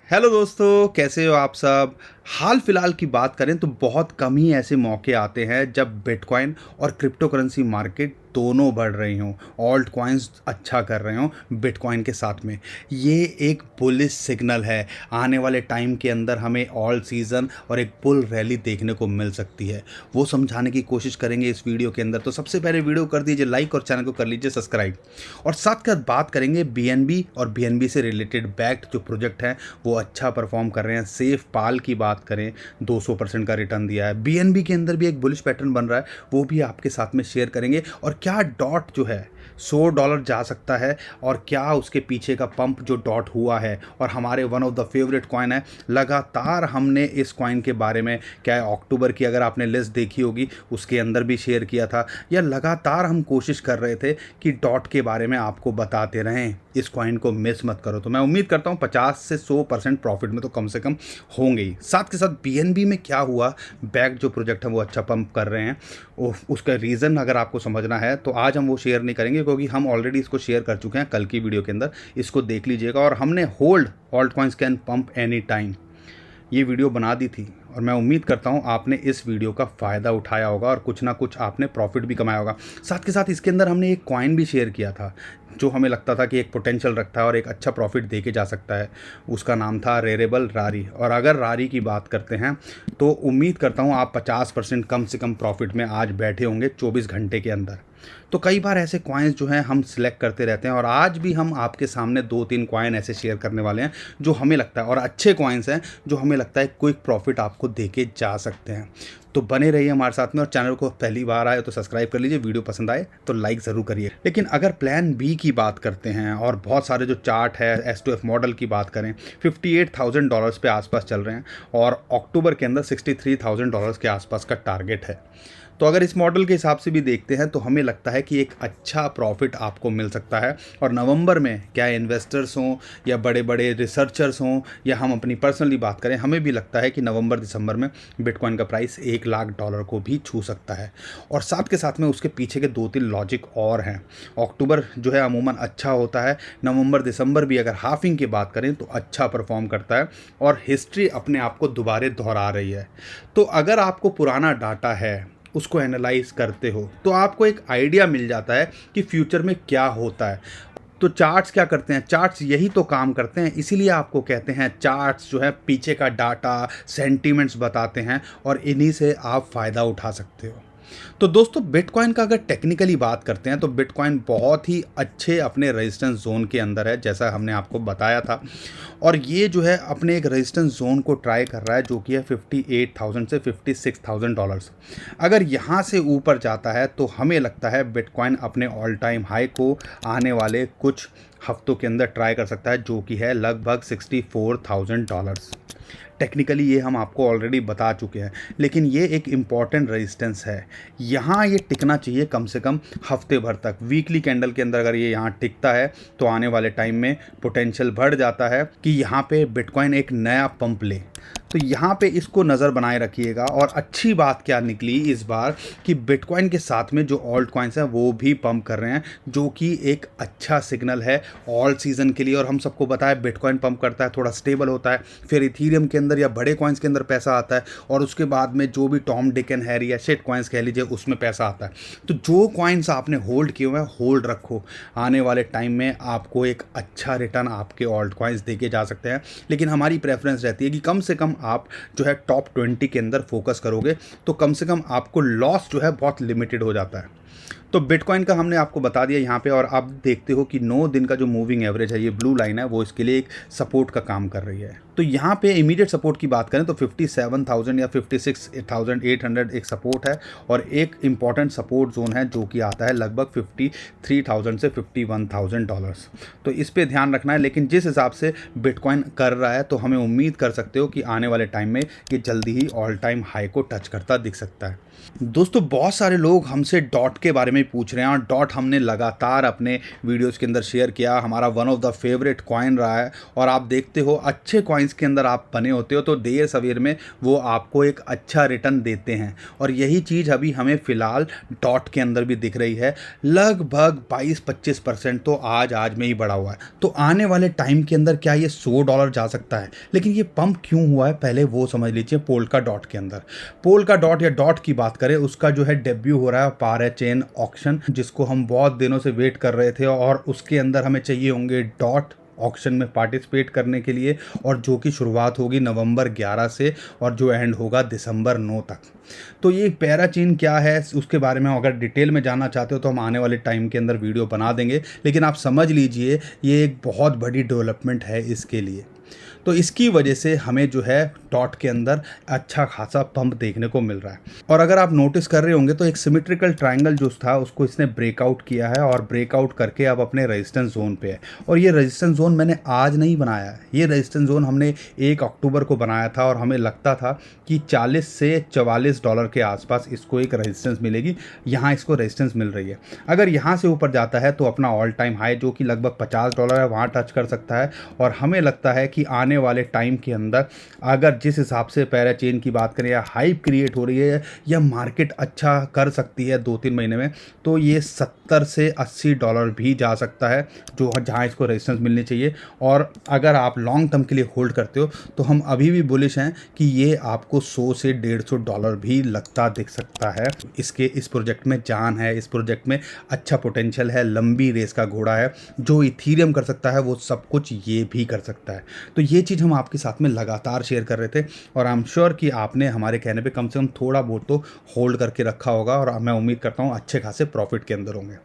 Hello दोस्तों, कैसे हो आप सब। हाल फिलहाल की बात करें तो बहुत कम ही ऐसे मौके आते हैं जब बिटकॉइन और क्रिप्टो करेंसी मार्केट दोनों बढ़ रही हों, ऑल्ट कॉइन्स अच्छा कर रहे हों बिटकॉइन के साथ में। ये एक बुलिश सिग्नल है। आने वाले टाइम के अंदर हमें ऑल सीज़न और एक बुल रैली देखने को मिल सकती है। वो समझाने की कोशिश करेंगे इस वीडियो के अंदर। तो सबसे पहले वीडियो कर दीजिए लाइक और चैनल को कर लीजिए सब्सक्राइब। और साथ के साथ बात करेंगे बीएनबी और बीएनबी से रिलेटेड बैक्ड जो प्रोजेक्ट हैं वो अच्छा परफॉर्म कर रहे हैं। सेफ पाल की बात करें, 200% का रिटर्न दिया है। बीएनबी के अंदर भी एक बुलिश पैटर्न बन रहा है, वो भी आपके साथ में शेयर करेंगे। और क्या डॉट जो है $100 जा सकता है, और क्या उसके पीछे का पंप जो डॉट हुआ है। और हमारे one of the favourite coin है। लगातार हमने इस कॉइन के बारे में, क्या है, अक्टूबर की अगर आपने लिस्ट देखी होगी उसके अंदर भी शेयर किया था, या लगातार हम कोशिश कर रहे थे कि डॉट के बारे में आपको बताते रहें। इस कॉइन को मिस मत करो। तो मैं उम्मीद करता हूँ 50 से 100% प्रॉफिट में तो कम से कम होंगे ही। साथ के साथ बीएनबी में क्या हुआ, बैक जो प्रोजेक्ट है वो अच्छा पंप कर रहे हैं। उसका रीज़न अगर आपको समझना है तो आज हम वो शेयर नहीं करेंगे, क्योंकि हम ऑलरेडी इसको शेयर कर चुके हैं कल की वीडियो के अंदर। इसको देख लीजिएगा। और हमने hold alt coins can pump any time ये वीडियो बना दी थी, और मैं उम्मीद करता हूँ आपने इस वीडियो का फ़ायदा उठाया होगा और कुछ ना कुछ आपने प्रॉफिट भी कमाया होगा। साथ के साथ इसके अंदर हमने एक कॉइन भी शेयर किया था जो हमें लगता था कि एक पोटेंशियल रखता है और एक अच्छा प्रॉफिट दे के जा सकता है। उसका नाम था रेरेबल रारी। और अगर रारी की बात करते हैं तो उम्मीद करता हूँ आप 50% कम से कम प्रॉफिट में आज बैठे होंगे 24 घंटे के अंदर। तो कई बार ऐसे कॉइन्स जो हैं हम सिलेक्ट करते रहते हैं, और आज भी हम आपके सामने 2-3 कॉइन ऐसे शेयर करने वाले हैं जो हमें लगता है, और अच्छे कॉइन्स हैं जो हमें लगता है क्विक प्रॉफिट आपको देके जा सकते हैं। तो बने रहिए हमारे साथ में, और चैनल को पहली बार आए तो सब्सक्राइब कर लीजिए, वीडियो पसंद आए तो लाइक ज़रूर करिए। लेकिन अगर प्लान बी की बात करते हैं और बहुत सारे जो चार्ट है S2F मॉडल की बात करें, $58,000 पे आसपास चल रहे हैं, और अक्टूबर के अंदर $63,000 के आसपास का टारगेट है। तो अगर इस मॉडल के हिसाब से भी देखते हैं तो हमें लगता है कि एक अच्छा प्रॉफिट आपको मिल सकता है। और नवंबर में क्या इन्वेस्टर्स हों या बड़े बड़े रिसर्चर्स हों, या हम अपनी पर्सनली बात करें, हमें भी लगता है कि नवंबर दिसंबर में बिटकॉइन का प्राइस $1,00,000 को भी छू सकता है। और साथ के साथ में उसके पीछे के 2-3 लॉजिक और हैं। अक्टूबर जो है अमूमन अच्छा होता है, नवंबर दिसंबर भी अगर हाफिंग की बात करें तो अच्छा परफॉर्म करता है, और हिस्ट्री अपने आप को दोबारा दोहरा रही है। तो अगर आपको पुराना डाटा है उसको एनालाइज करते हो तो आपको एक आइडिया मिल जाता है कि फ्यूचर में क्या होता है। तो चार्ट्स क्या करते हैं, चार्ट्स यही तो काम करते हैं। इसीलिए आपको कहते हैं चार्ट्स जो है पीछे का डाटा, सेंटीमेंट्स बताते हैं, और इन्हीं से आप फ़ायदा उठा सकते हो। तो दोस्तों, बिटकॉइन का अगर टेक्निकली बात करते हैं तो बिटकॉइन बहुत ही अच्छे अपने रेजिस्टेंस जोन के अंदर है, जैसा हमने आपको बताया था। और ये जो है अपने एक रेजिस्टेंस जोन को ट्राई कर रहा है, जो कि है $58,000 से $56,000। अगर यहाँ से ऊपर जाता है तो हमें लगता है बिटकॉइन अपने ऑल टाइम हाई को आने वाले कुछ हफ्तों के अंदर ट्राई कर सकता है, जो कि है लगभग $64,000। टेक्निकली ये हम आपको ऑलरेडी बता चुके हैं, लेकिन ये एक इम्पॉर्टेंट रेजिस्टेंस है। यहाँ ये टिकना चाहिए कम से कम हफ्ते भर तक। वीकली कैंडल के अंदर अगर ये यहाँ टिकता है तो आने वाले टाइम में पोटेंशियल बढ़ जाता है कि यहाँ पे बिटकॉइन एक नया पंप ले। तो यहाँ पे इसको नज़र बनाए रखिएगा। और अच्छी बात क्या निकली इस बार कि बिटकॉइन के साथ में जो ऑल्ट कॉइन्स हैं वो भी पंप कर रहे हैं, जो कि एक अच्छा सिग्नल है ऑल सीज़न के लिए। और हम सबको पता है बिटकॉइन पंप करता है, थोड़ा स्टेबल होता है, फिर इथीरियम के अंदर या बड़े कॉइन्स के अंदर पैसा आता है, और उसके बाद में जो भी टॉम डिक एंड हैरी या शेट कॉइन्स कह लीजिए उसमें पैसा आता है। तो जो कॉइन्स आपने होल्ड किए हुए हैं होल्ड रखो, आने वाले टाइम में आपको एक अच्छा रिटर्न आपके ऑल्ट कॉइन्स देके जा सकते हैं। लेकिन हमारी प्रेफरेंस रहती है कि कम से कम आप जो है टॉप 20 के अंदर फोकस करोगे तो कम से कम आपको लॉस जो है बहुत लिमिटेड हो जाता है। तो बिटकॉइन का हमने आपको बता दिया यहाँ पे। और आप देखते हो कि 9 दिन का जो मूविंग एवरेज है, ये ब्लू लाइन है, वो इसके लिए एक सपोर्ट का काम कर रही है। तो यहाँ पे इमीडिएट सपोर्ट की बात करें तो 57,000 या 56,800 एक सपोर्ट है, और एक इम्पॉर्टेंट सपोर्ट जोन है जो कि आता है लगभग $53,000 से $51,000। तो इस पे ध्यान रखना है। लेकिन जिस हिसाब से बिटकॉइन कर रहा है तो हमें उम्मीद कर सकते हो कि आने वाले टाइम में ये जल्दी ही ऑल टाइम हाई को टच करता दिख सकता है। दोस्तों बहुत सारे लोग हमसे डॉट के बारे में पूछ रहे हैं और डॉट हमने लगातार अपने वीडियोस के अंदर शेयर किया, हमारा one of the favourite coin रहा है। और आप देखते हो अच्छे कॉइन्स के अंदर आप बने होते हो तो देर सवेर में वो आपको एक अच्छा रिटर्न देते हैं। और यही चीज़ अभी हमें फ़िलहाल डॉट के अंदर भी दिख रही है, लगभग 22-25% तो आज में ही बढ़ा हुआ है। तो आने वाले टाइम के अंदर क्या ये $100 जा सकता है? लेकिन ये पंप क्यों हुआ है पहले वो समझ लीजिए। पोल्का डॉट के अंदर, पोल्का डॉट या डॉट की बात करें, उसका जो है डेब्यू हो रहा है पाराचेन ऑक्शन, जिसको हम बहुत दिनों से वेट कर रहे थे। और उसके अंदर हमें चाहिए होंगे डॉट ऑक्शन में पार्टिसिपेट करने के लिए, और जो कि शुरुआत होगी नवंबर 11 से और जो एंड होगा दिसंबर 9 तक। तो ये पैराचेन क्या है उसके बारे में अगर डिटेल में जानना चाहते हो तो हम आने वाले टाइम के अंदर वीडियो बना देंगे, लेकिन आप समझ लीजिए ये एक बहुत बड़ी डेवलपमेंट है इसके लिए। तो इसकी वजह से हमें जो है डॉट के अंदर अच्छा खासा पंप देखने को मिल रहा है। और अगर आप नोटिस कर रहे होंगे तो एक सिमेट्रिकल ट्रायंगल जो था उसको इसने ब्रेकआउट किया है और ब्रेकआउट करके अब अपने रेजिस्टेंस जोन पे है। और ये रेजिस्टेंस जोन मैंने आज नहीं बनाया है, ये रेजिस्टेंस जोन हमने 1 अक्टूबर को बनाया था और हमें लगता था कि 40 से $44 के आसपास इसको एक रेजिस्टेंस मिलेगी। यहाँ इसको रेजिस्टेंस मिल रही है। अगर यहाँ से ऊपर जाता है तो अपना ऑल टाइम हाई जो कि लगभग $50 है वहाँ टच कर सकता है। और हमें लगता है कि आने वाले टाइम के अंदर अगर जिस हिसाब से पैराचेन की बात करें या हाइप क्रिएट हो रही है या मार्केट अच्छा कर सकती है 2-3 महीने में, तो ये $70 से $80 भी जा सकता है जो जहां इसको रेजिस्टेंस मिलनी चाहिए। और अगर आप लॉन्ग टर्म के लिए होल्ड करते हो तो हम अभी भी बुलिश हैं कि ये आपको $100 से $150 भी लगता दिख सकता है। इस प्रोजेक्ट में जान है, इस प्रोजेक्ट में अच्छा पोटेंशियल है, लंबी रेस का घोड़ा है। जो इथीरियम कर सकता है वो सब कुछ ये भी कर सकता है। तो ये चीज़ हम आपके साथ में लगातार शेयर कर रहे थे और आई एम श्योर कि आपने हमारे कहने पे कम से कम थोड़ा बहुत तो होल्ड करके रखा होगा और मैं उम्मीद करता हूँ अच्छे खासे प्रॉफिट के अंदर होंगे।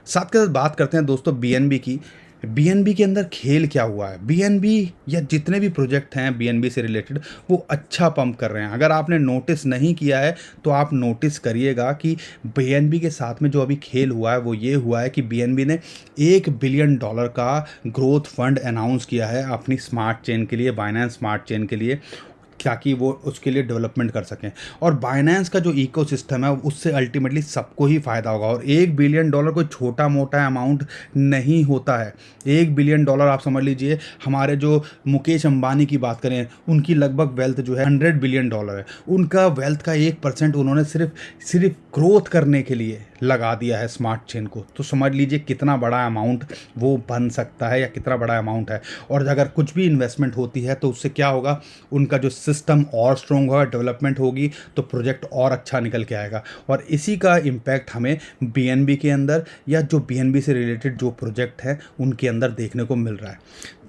साथ के साथ बात करते हैं दोस्तों बीएनबी की। बीएनबी के अंदर खेल क्या हुआ है? बीएनबी या जितने भी प्रोजेक्ट हैं बीएनबी से रिलेटेड वो अच्छा पंप कर रहे हैं। अगर आपने नोटिस नहीं किया है तो आप नोटिस करिएगा कि बीएनबी के साथ में जो अभी खेल हुआ है वो ये हुआ है कि बीएनबी ने $1 बिलियन का ग्रोथ फंड अनाउंस किया है अपनी स्मार्ट चेन के लिए, बाइनेंस स्मार्ट चेन के लिए, ताकि वो उसके लिए डेवलपमेंट कर सकें। और बाइनेंस का जो इकोसिस्टम है उससे अल्टीमेटली सबको ही फ़ायदा होगा। और $1 बिलियन कोई छोटा मोटा अमाउंट नहीं होता है। $1 बिलियन आप समझ लीजिए, हमारे जो मुकेश अंबानी की बात करें उनकी लगभग वेल्थ जो है $100 बिलियन है। उनका वेल्थ का 1% उन्होंने सिर्फ ग्रोथ करने के लिए लगा दिया है स्मार्ट चेन को। तो समझ लीजिए कितना बड़ा अमाउंट वो बन सकता है या कितना बड़ा अमाउंट है। और अगर कुछ भी इन्वेस्टमेंट होती है तो उससे क्या होगा, उनका जो सिस्टम और स्ट्रॉन्ग होगा, डेवलपमेंट होगी तो प्रोजेक्ट और अच्छा निकल के आएगा। और इसी का इम्पैक्ट हमें बीएनबी के अंदर या जो बीएनबी से रिलेटेड जो प्रोजेक्ट है उनके अंदर देखने को मिल रहा है।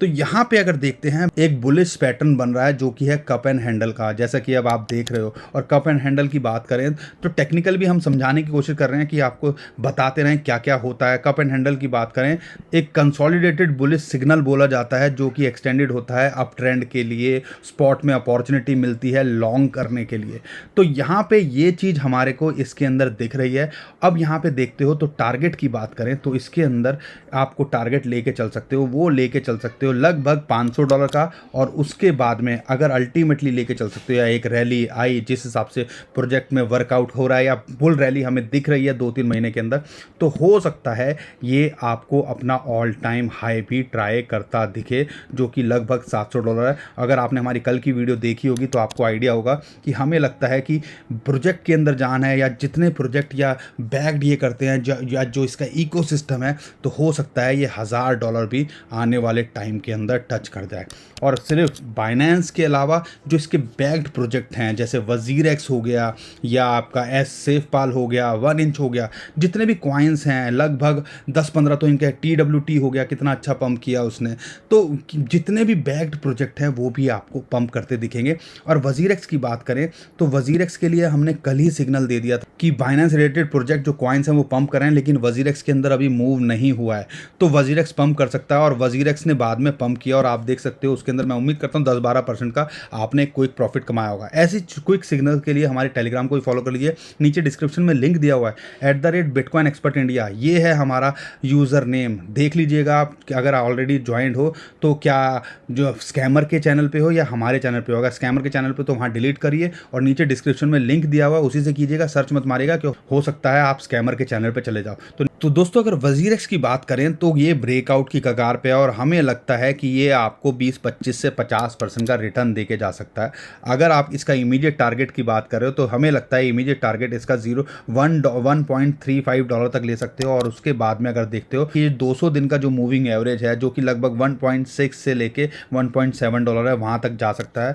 तो यहाँ पे अगर देखते हैं एक बुलिश पैटर्न बन रहा है जो कि है कप एंड हैंडल का, जैसा कि अब आप देख रहे हो। और कप एंड हैंडल की बात करें तो टेक्निकल भी हम समझाने की कोशिश कर रहे हैं कि आपको बताते रहें क्या क्या होता है। कप एंड हैंडल की बात करें, एक कंसोलिडेटेड बुलिश सिग्नल बोला जाता है जो कि एक्सटेंडेड होता है अप ट्रेंड के लिए, स्पॉट में अपॉर्चुनिटी मिलती है लॉन्ग करने के लिए। तो यहाँ पे ये चीज़ हमारे को इसके अंदर दिख रही है। अब यहाँ पे देखते हो तो टारगेट की बात करें तो इसके अंदर आपको टारगेट लेके चल सकते हो, वो लेके चल सकते हो लगभग $500 का। और उसके बाद में अगर अल्टीमेटली लेके चल सकते हो या एक रैली आई जिस हिसाब से प्रोजेक्ट में वर्कआउट हो रहा है या बुल रैली हमें दिख रही है 2-3 महीने के अंदर, तो हो सकता है ये आपको अपना ऑल टाइम हाई भी ट्राई करता दिखे जो कि लगभग $700 है। अगर आपने हमारी कल की वीडियो देखी होगी तो आपको आइडिया होगा कि हमें लगता है कि प्रोजेक्ट के अंदर जान है या जितने प्रोजेक्ट या बैक्ड ये करते हैं या जो इसका इकोसिस्टम है, तो हो सकता है ये $1000 भी आने वाले टाइम के अंदर टच कर जाए। और सिर्फ बाइनेंस के अलावा जो इसके बैक्ड प्रोजेक्ट हैं जैसे वजीर एक्स हो गया या आपका सेफपाल हो गया, 1 इंच हो गया, जितने भी कॉइन्स हैं लगभग 10-15 तो इनके TWT हो गया, कितना अच्छा पंप किया उसने। तो जितने भी बैक्ड प्रोजेक्ट हैं वो भी आपको पंप करते दिखेंगे। और वजीर एक्स की बात करें तो वजीर एक्स के लिए हमने कल ही सिग्नल दे दिया था कि बाइनेंस रिलेटेड प्रोजेक्ट जो कॉइन्स हैं वो पंप कर रहे हैं, लेकिन वजीर एक्स के अंदर अभी मूव नहीं हुआ है। तो वजीर एक्स पंप कर सकता है और वजीर एक्स ने बाद में पंप किया और आप देख सकते हो उसके अंदर मैं उम्मीद करता हूँ 10-12% का आपने क्विक प्रॉफिट कमाया होगा। ऐसी क्विक सिग्नल के लिए हमारे टेलीग्राम को भी फॉलो कर लीजिए, नीचे डिस्क्रिप्शन में लिंक दिया हुआ है। @Bitcoin Expert India, ये है हमारा यूज़र नेम। देख लीजिएगा आप कि अगर ऑलरेडी ज्वाइंट हो तो क्या जो स्कैमर के चैनल पे हो या हमारे चैनल पे हो। अगर स्कैमर के चैनल पे तो वहाँ डिलीट करिए और नीचे डिस्क्रिप्शन में लिंक दिया हुआ उसी से कीजिएगा, सर्च मत मारिएगा, क्यों हो सकता है आप स्कैमर के चैनल पे चले जाओ। तो दोस्तों अगर WazirX की बात करें तो ये ब्रेकआउट की कगार पे है और हमें लगता है कि ये आपको 20-25 से 50% का रिटर्न देके जा सकता है। अगर आप इसका इमीडिएट टारगेट की बात कर रहे हो तो हमें लगता है इमीडिएट टारगेट इसका 1.35 डॉलर तक ले सकते हो। और उसके बाद में अगर देखते हो कि 200 दिन का जो मूविंग एवरेज है जो कि लगभग 1.6 से लेके 1.7 डॉलर है, वहाँ तक जा सकता है।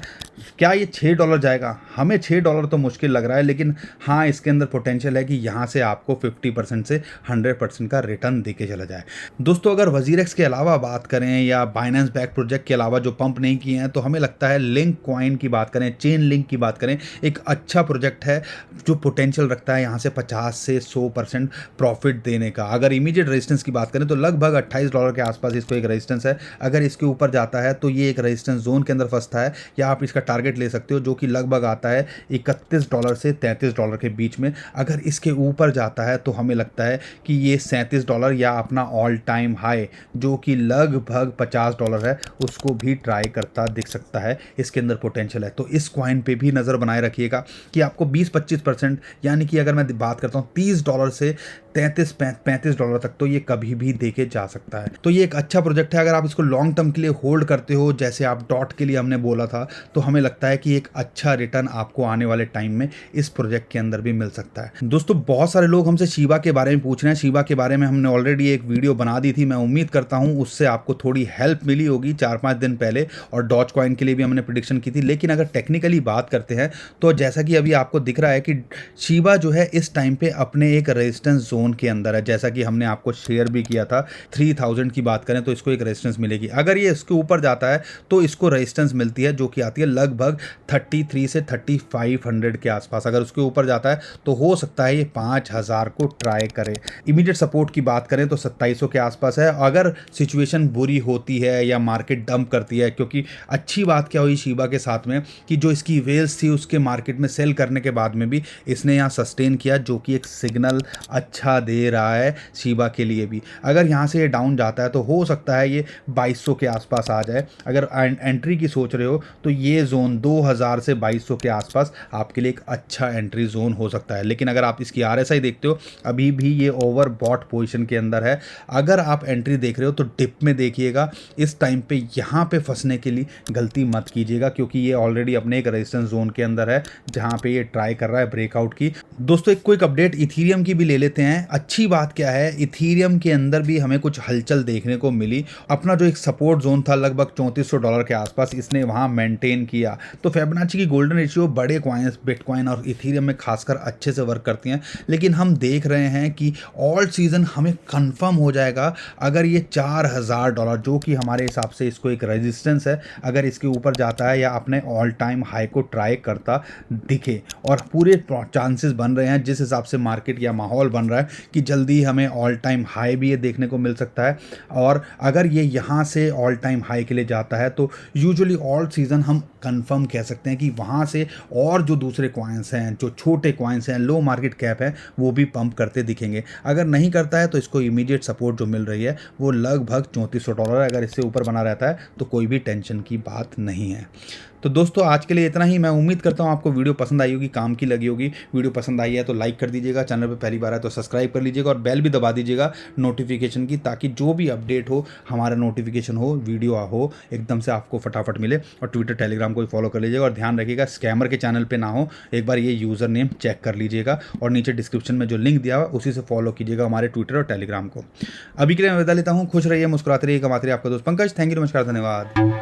क्या ये $6 जाएगा? हमें $6 तो मुश्किल लग रहा है, लेकिन हाँ इसके अंदर पोटेंशियल है कि यहाँ से आपको 50% से 100% का रिटर्न देके चला जाए। दोस्तों अगर WazirX के अलावा बात करें या बाइनेंस बैक प्रोजेक्ट के अलावा जो पंप नहीं किए हैं, तो हमें लगता है लिंक कॉइन की बात करें, चेन लिंक की बात करें, एक अच्छा प्रोजेक्ट है जो पोटेंशियल रखता है यहाँ से 50 से 100% प्रॉफिट देने का। अगर इमीडिएट रेजिस्टेंस की बात करें तो लगभग $28 के आसपास इसको एक रेजिस्टेंस है। अगर इसके ऊपर जाता है तो ये एक रेजिस्टेंस जोन के अंदर फंसता है, या आप इसका टारगेट ले सकते हो जो कि लगभग आता है $31 से $33 के बीच में। अगर इसके ऊपर जाता है तो हमें लगता है कि ये $37 या अपना ऑल टाइम हाई जो कि लगभग $50 है उसको भी ट्राई करता दिख सकता है। इसके अंदर पोटेंशियल है, तो इस कॉइन पे भी नज़र बनाए रखिएगा कि आपको 20-25%, यानी कि अगर मैं बात करता हूँ $30 से $35 तक, तो ये कभी भी देके जा सकता है। तो ये एक अच्छा प्रोजेक्ट है। अगर आप इसको लॉन्ग टर्म के लिए होल्ड करते हो, जैसे आप डॉट के लिए हमने बोला था, तो हमें लगता है कि एक अच्छा रिटर्न आपको आने वाले टाइम में इस प्रोजेक्ट के अंदर भी मिल सकता है। दोस्तों बहुत सारे लोग हमसे शिबा के बारे में पूछ रहे हैं। शिबा के बारे में हमने ऑलरेडी एक वीडियो बना दी थी, मैं उम्मीद करता हूँ उससे आपको थोड़ी हेल्प मिली होगी 4-5 दिन पहले। और डॉज कॉइन के लिए भी हमने प्रेडिक्शन की थी। लेकिन अगर टेक्निकली बात करते हैं तो जैसा कि अभी आपको दिख रहा है कि शिबा जो है इस टाइम पे अपने एक रेजिस्टेंस जोन के अंदर है, जैसा कि हमने आपको शेयर भी किया था। 3000 की बात करें तो इसको एक रेजिस्टेंस मिलेगी। अगर ये इसके ऊपर जाता है तो इसको रेजिस्टेंस मिलती है जो कि आती है लगभग 33 से 3500 के आसपास। अगर उसके ऊपर जाता है तो हो सकता है ये 5000 को ट्राई करे। इमीडिएट सपोर्ट की बात करें तो 2700 के आसपास है। अगर सिचुएशन बुरी होती है या मार्केट डंप करती है, क्योंकि अच्छी बात क्या हुई शिबा के साथ में कि जो इसकी वेल्स थी उसके मार्केट में सेल करने के बाद में भी इसने यहाँ सस्टेन किया, जो कि एक सिग्नल अच्छा दे रहा है शिबा के लिए भी। अगर यहाँ से ये डाउन जाता है तो हो सकता है ये 2200 के आसपास आ जाए। अगर एंट्री की सोच रहे हो तो ये जोन 2000 से 2200 के आसपास आपके लिए एक अच्छा एंट्री जोन हो सकता है। लेकिन अगर आप इसकी RSI देखते हो अभी भी ये ओवर बॉट पोजिशन के अंदर है। अगर आप एंट्री देख रहे हो तो डिप में देखिएगा। इस टाइम पे यहाँ पे फंसने के लिए गलती मत कीजिएगा, क्योंकि ये ऑलरेडी अपने एक रेजिस्टेंस जोन के अंदर है जहाँ पे ये ट्राई कर रहा है ब्रेकआउट की। दोस्तों एक क्विक अपडेट इथीरियम की भी ले लेते हैं। अच्छी बात क्या है, इथीरियम के अंदर भी हमें कुछ हलचल देखने को मिली। अपना जो एक सपोर्ट जोन था लगभग $3400 के आसपास, इसने वहाँ मेंटेन किया। तो फिबोनाची की गोल्डन रेशियो बड़े कॉइन्स बिटकॉइन और इथीरियम में खासकर अच्छे से वर्क करती हैं। लेकिन हम देख रहे हैं कि ऑल सीजन हमें कंफर्म हो जाएगा अगर ये $4000 जो कि हमारे हिसाब से इसको एक रेजिस्टेंस है, अगर इसके ऊपर जाता है या अपने ऑल टाइम हाई को ट्राई करता दिखे। और पूरे चांसेस बन रहे हैं जिस हिसाब से मार्केट या माहौल बन रहा है कि जल्दी हमें ऑल टाइम हाई भी ये देखने को मिल सकता है। और अगर ये यहाँ से ऑल टाइम हाई के लिए जाता है तो यूजुअली ऑल सीजन हम कंफर्म कह सकते हैं कि वहाँ से और जो दूसरे कॉइन्स हैं, जो छोटे कॉइन्स हैं, लो मार्केट कैप है, वो भी पंप करते दिखेंगे। अगर नहीं करता है तो इसको इमीडिएट सपोर्ट जो मिल रही है वो लगभग $3400 है। अगर इससे ऊपर बना रहता है तो कोई भी टेंशन की बात नहीं है। तो दोस्तों आज के लिए इतना ही। मैं उम्मीद करता हूँ आपको वीडियो पसंद आई होगी, काम की लगी होगी। वीडियो पसंद आई है तो लाइक कर दीजिएगा, चैनल पे पहली बार है तो सब्सक्राइब कर लीजिएगा और बेल भी दबा दीजिएगा नोटिफिकेशन की, ताकि जो भी अपडेट हो हमारा नोटिफिकेशन हो, वीडियो हो, एकदम से आपको फटाफट मिले। और ट्विटर टेलीग्राम को भी फॉलो कर लीजिएगा। और ध्यान रखिएगा स्कैमर के चैनल पर ना हो, एक बार ये यूज़र नेम चेक कर लीजिएगा। और नीचे डिस्क्रिप्शन में जो लिंक दिया हुआ उसी से फॉलो कीजिएगा हमारे ट्विटर और टेलीग्राम को। अभी के लिए मैं विदा लेता हूँ। खुश रहिए, मुस्कुराते रहिए, कमाते रहिए। आपका दोस्त पंकज। थैंक यू, नमस्कार, धन्यवाद।